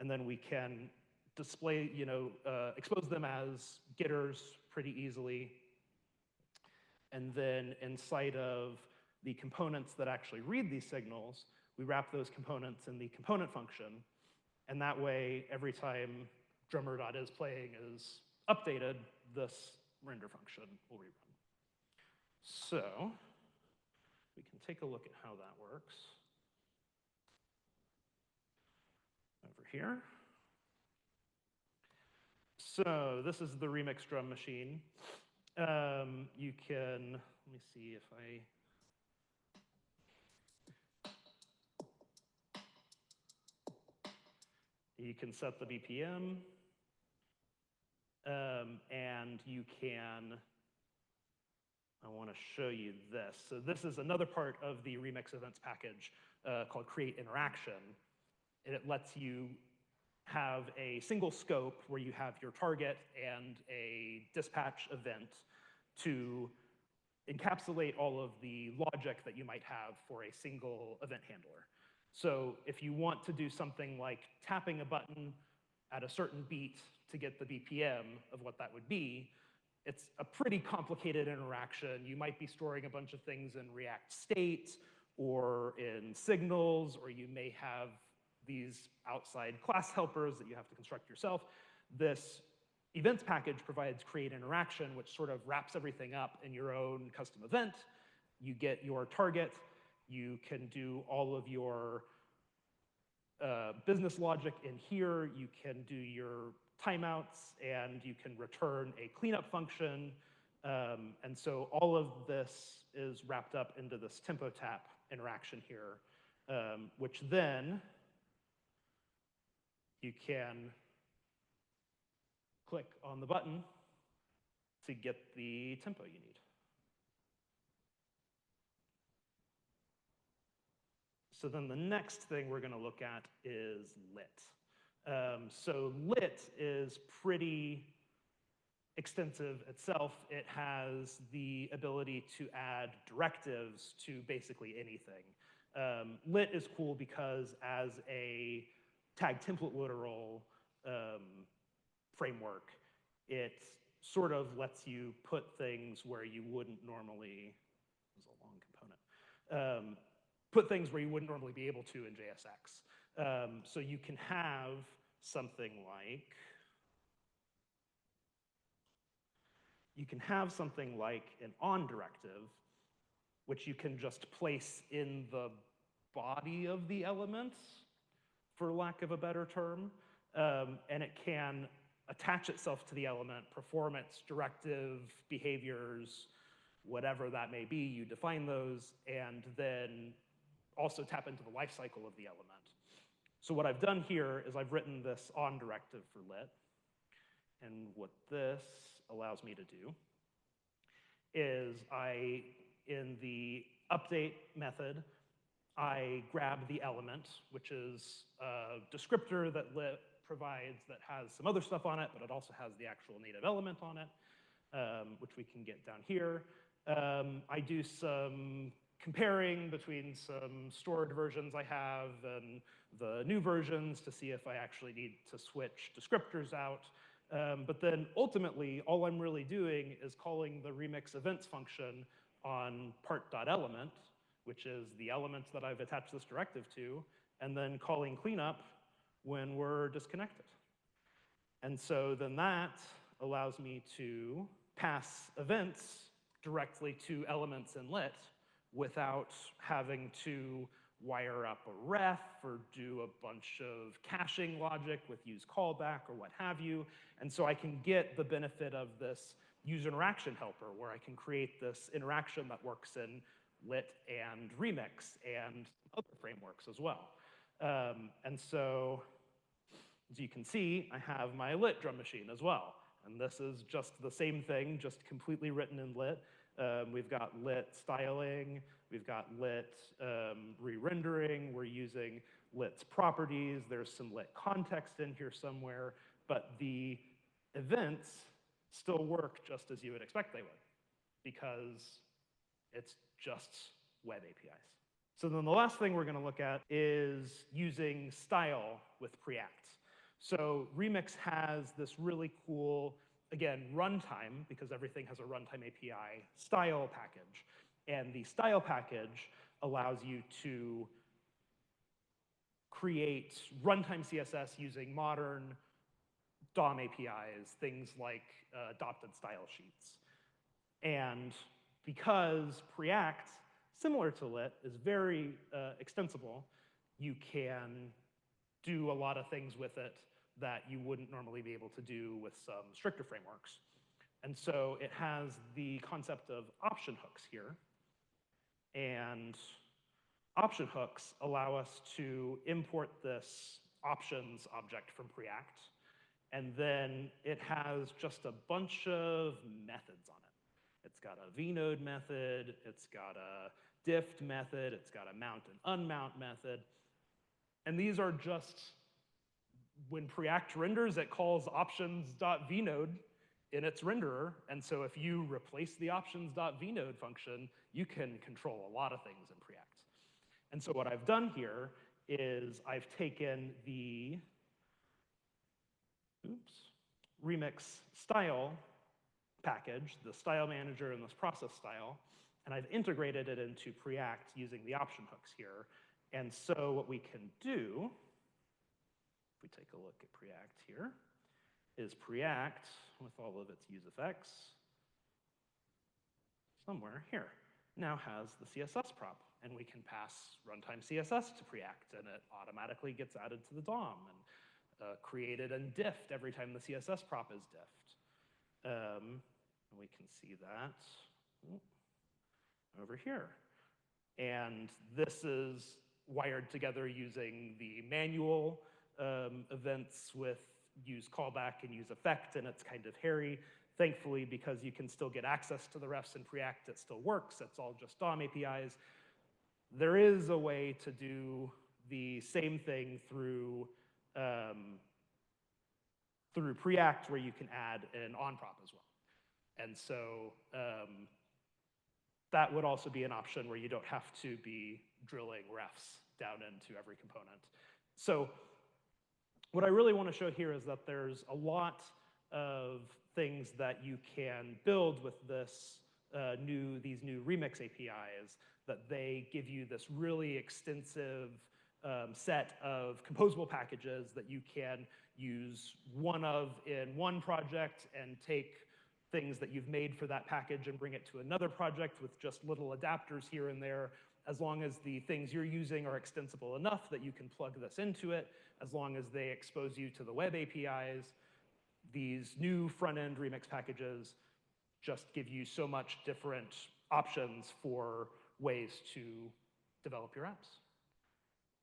and then we can display, expose them as getters pretty easily, and then inside of the components that actually read these signals, we wrap those components in the component function, and that way, every time drummer.is playing is updated, this render function will rerun. So we can take a look at how that works. Over here. So this is the remix drum machine. You can, let me see if you can set the BPM, and you can, I want to show you this. So this is another part of the remix events package called create interaction. And it lets you have a single scope where you have your target and a dispatch event to encapsulate all of the logic that you might have for a single event handler. So if you want to do something like tapping a button at a certain beat to get the BPM of what that would be, it's a pretty complicated interaction. You might be storing a bunch of things in React state or in signals, or you may have these outside class helpers that you have to construct yourself. This events package provides create interaction, which sort of wraps everything up in your own custom event. You get your target. You can do all of your business logic in here. You can do your timeouts, and you can return a cleanup function. And so all of this is wrapped up into this tempo tap interaction here, which then you can click on the button to get the tempo you need. So then the next thing we're going to look at is lit. So lit is pretty extensive itself, it has the ability to add directives to basically anything. Lit is cool because as a tag template literal framework, it sort of lets you put things where you wouldn't normally, this is a long component, put things where you wouldn't normally be able to in JSX. So you can have something like an on directive, which you can just place in the body of the element, for lack of a better term, and it can attach itself to the element, perform its directive behaviors, whatever that may be, you define those, and then also tap into the lifecycle of the element. So what I've done here is I've written this on directive for lit, and what this allows me to do is in the update method, I grab the element, which is a descriptor that lit provides that has some other stuff on it, but it also has the actual native element on it, which we can get down here. I do some comparing between some stored versions I have and the new versions to see if I actually need to switch descriptors out. But then ultimately, all I'm really doing is calling the remix events function on part.element, which is the element that I've attached this directive to, and then calling cleanup when we're disconnected. And so then that allows me to pass events directly to elements in lit without having to wire up a ref or do a bunch of caching logic with use callback or what have you. And so I can get the benefit of this user interaction helper where I can create this interaction that works in lit and remix and other frameworks as well. And so, as you can see, I have my lit drum machine as well. And this is just the same thing, just completely written in lit. We've got lit styling, we've got lit re-rendering, we're using lit's properties, there's some lit context in here somewhere, but the events still work just as you would expect they would, because it's just web APIs. So then the last thing we're going to look at is using style with Preact. So Remix has this really cool, again, runtime, because everything has a runtime API, style package. And the style package allows you to create runtime CSS using modern DOM APIs, things like adopted style sheets. And because Preact, similar to lit, is very extensible, you can do a lot of things with it that you wouldn't normally be able to do with some stricter frameworks. And so it has the concept of option hooks here. And option hooks allow us to import this options object from Preact. And then it has just a bunch of methods on it. It's got a vnode method, it's got a diff method, it's got a mount and unmount method. And these are just, when Preact renders, it calls options.vnode in its renderer. And so if you replace the options.vnode function, you can control a lot of things in Preact. And so what I've done here is I've taken the remix style package, the style manager and this process style, and I've integrated it into Preact using the option hooks here. And so what we can do, if we take a look at Preact here, is Preact, with all of its use effects, somewhere here, now has the CSS prop. And we can pass runtime CSS to Preact, and it automatically gets added to the DOM, and created and diffed every time the CSS prop is diffed. And we can see that over here. And this is wired together using the manual events with use callback and use effect, and it's kind of hairy. Thankfully, because you can still get access to the refs in Preact, it still works. It's all just DOM APIs. There is a way to do the same thing through through Preact, where you can add an on-prop as well. And so that would also be an option where you don't have to be drilling refs down into every component. So what I really want to show here is that there's a lot of things that you can build with this these new Remix APIs, that they give you this really extensive set of composable packages that you can use one of in one project and take things that you've made for that package and bring it to another project with just little adapters here and there, as long as the things you're using are extensible enough that you can plug this into it, as long as they expose you to the web APIs. These new front-end Remix packages just give you so much different options for ways to develop your apps.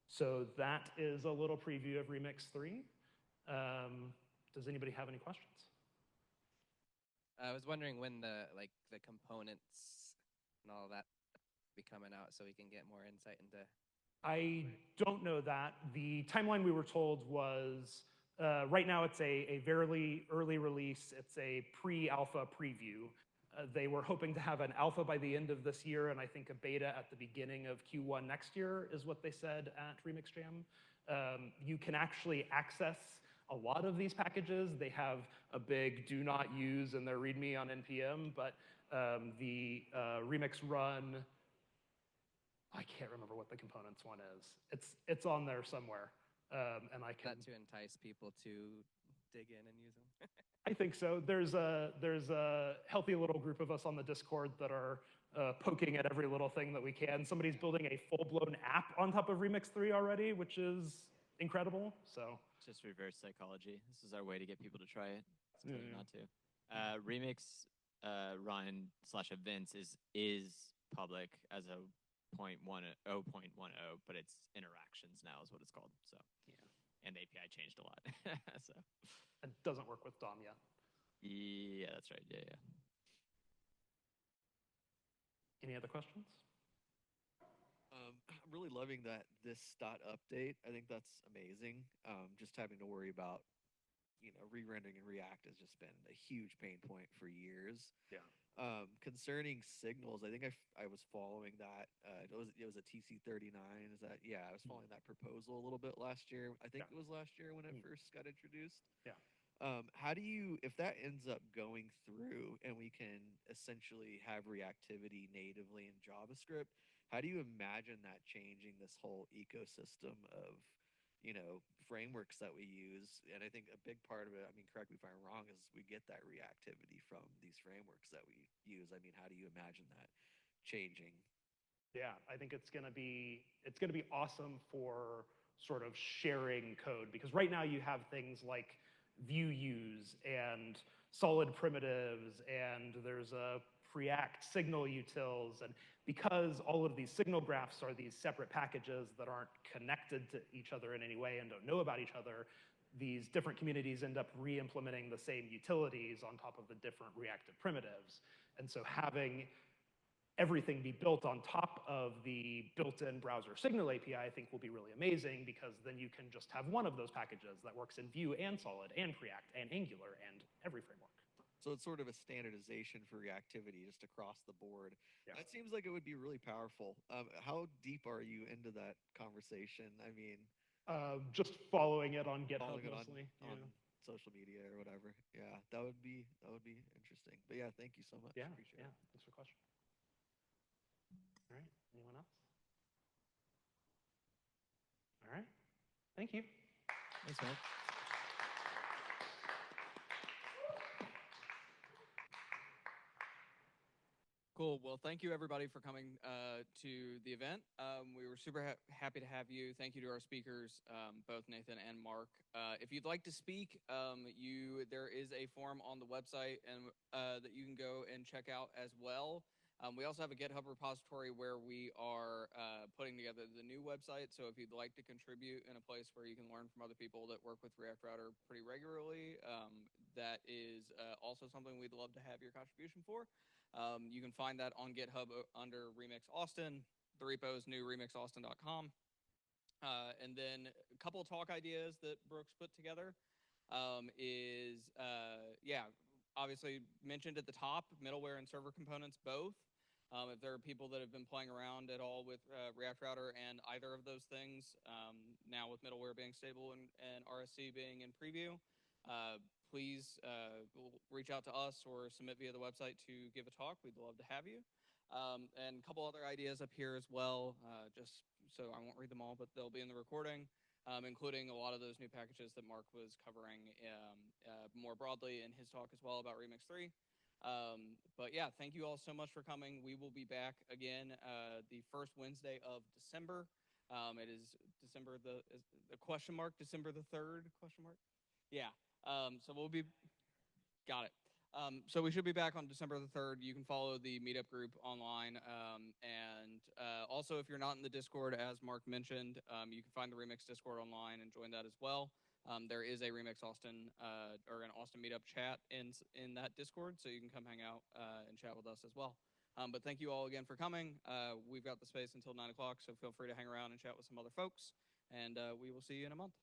So that is a little preview of Remix 3. Does anybody have any questions? I was wondering when the components and all that be coming out, so we can get more insight into. I don't know that. The timeline we were told was right now it's a very early release. It's a pre-alpha preview. They were hoping to have an alpha by the end of this year, and I think a beta at the beginning of Q1 next year is what they said at Remix Jam. You can actually access a lot of these packages. They have a big do not use in their README on NPM, but the Remix Run, I can't remember what the components one is. It's on there somewhere, and I can. That to entice people to dig in and use them. I think so. There's a healthy little group of us on the Discord that are poking at every little thing that we can. Somebody's building a full-blown app on top of Remix 3 already, which is incredible. So Just reverse psychology. This is our way to get people to try it. It's better not to. Remix run/events is public as a 0.10, but it's interactions now is what it's called. So yeah, and the API changed a lot. So it doesn't work with DOM yet. Yeah, that's right. Yeah. Any other questions? I'm really loving this dot update. I think that's amazing. Just having to worry about, re-rendering in React has just been a huge pain point for years. Yeah. Concerning signals, I think I was following that. It was a TC39. Is that? Yeah, I was following that proposal a little bit last year. I think it was last year when it first got introduced. Yeah. How do you, if that ends up going through and we can essentially have reactivity natively in JavaScript, how do you imagine that changing this whole ecosystem of, frameworks that we use? And I think a big part of it, correct me if I'm wrong, is we get that reactivity from these frameworks that we use. How do you imagine that changing? Yeah, I think it's gonna be awesome for sort of sharing code, because right now you have things like view use and solid primitives, and there's a Preact signal utils, and because all of these signal graphs are these separate packages that aren't connected to each other in any way and don't know about each other, these different communities end up re-implementing the same utilities on top of the different reactive primitives. And so having everything be built on top of the built-in browser signal API, I think will be really amazing, because then you can just have one of those packages that works in Vue and Solid and Preact and Angular and every framework. So it's sort of a standardization for reactivity just across the board. Yeah. That seems like it would be really powerful. How deep are you into that conversation? Just following it on GitHub following it mostly. on social media or whatever. Yeah, that would be interesting. But yeah, thank you so much. Yeah, Appreciate it. Thanks for the question. All right, anyone else? All right, thank you. Thanks, man. Cool. Well, thank you everybody for coming to the event. We were super happy to have you. Thank you to our speakers, both Nathan and Mark. If you'd like to speak, there is a form on the website and that you can go and check out as well. We also have a GitHub repository where we are putting together the new website. So if you'd like to contribute in a place where you can learn from other people that work with React Router pretty regularly, that is also something we'd love to have your contribution for. You can find that on GitHub under Remix Austin. The repo is new remixaustin.com. And then a couple of talk ideas that Brooks put together. is, obviously mentioned at the top, middleware and server components both. If there are people that have been playing around at all with React Router and either of those things, now with middleware being stable and RSC being in preview, please reach out to us or submit via the website to give a talk. We'd love to have you. And a couple other ideas up here as well, just so I won't read them all, but they'll be in the recording, including a lot of those new packages that Mark was covering more broadly in his talk as well about Remix 3. But yeah, thank you all so much for coming. We will be back again the first Wednesday of December. It is December the question mark, December the 3rd, question mark? Yeah, so we'll be, got it. So we should be back on December the 3rd. You can follow the meetup group online. And also, if you're not in the Discord, as Mark mentioned, you can find the Remix Discord online and join that as well. There is a Remix Austin or an Austin meetup chat in that Discord, so you can come hang out and chat with us as well. But thank you all again for coming. We've got the space until 9 o'clock, so feel free to hang around and chat with some other folks. And we will see you in a month.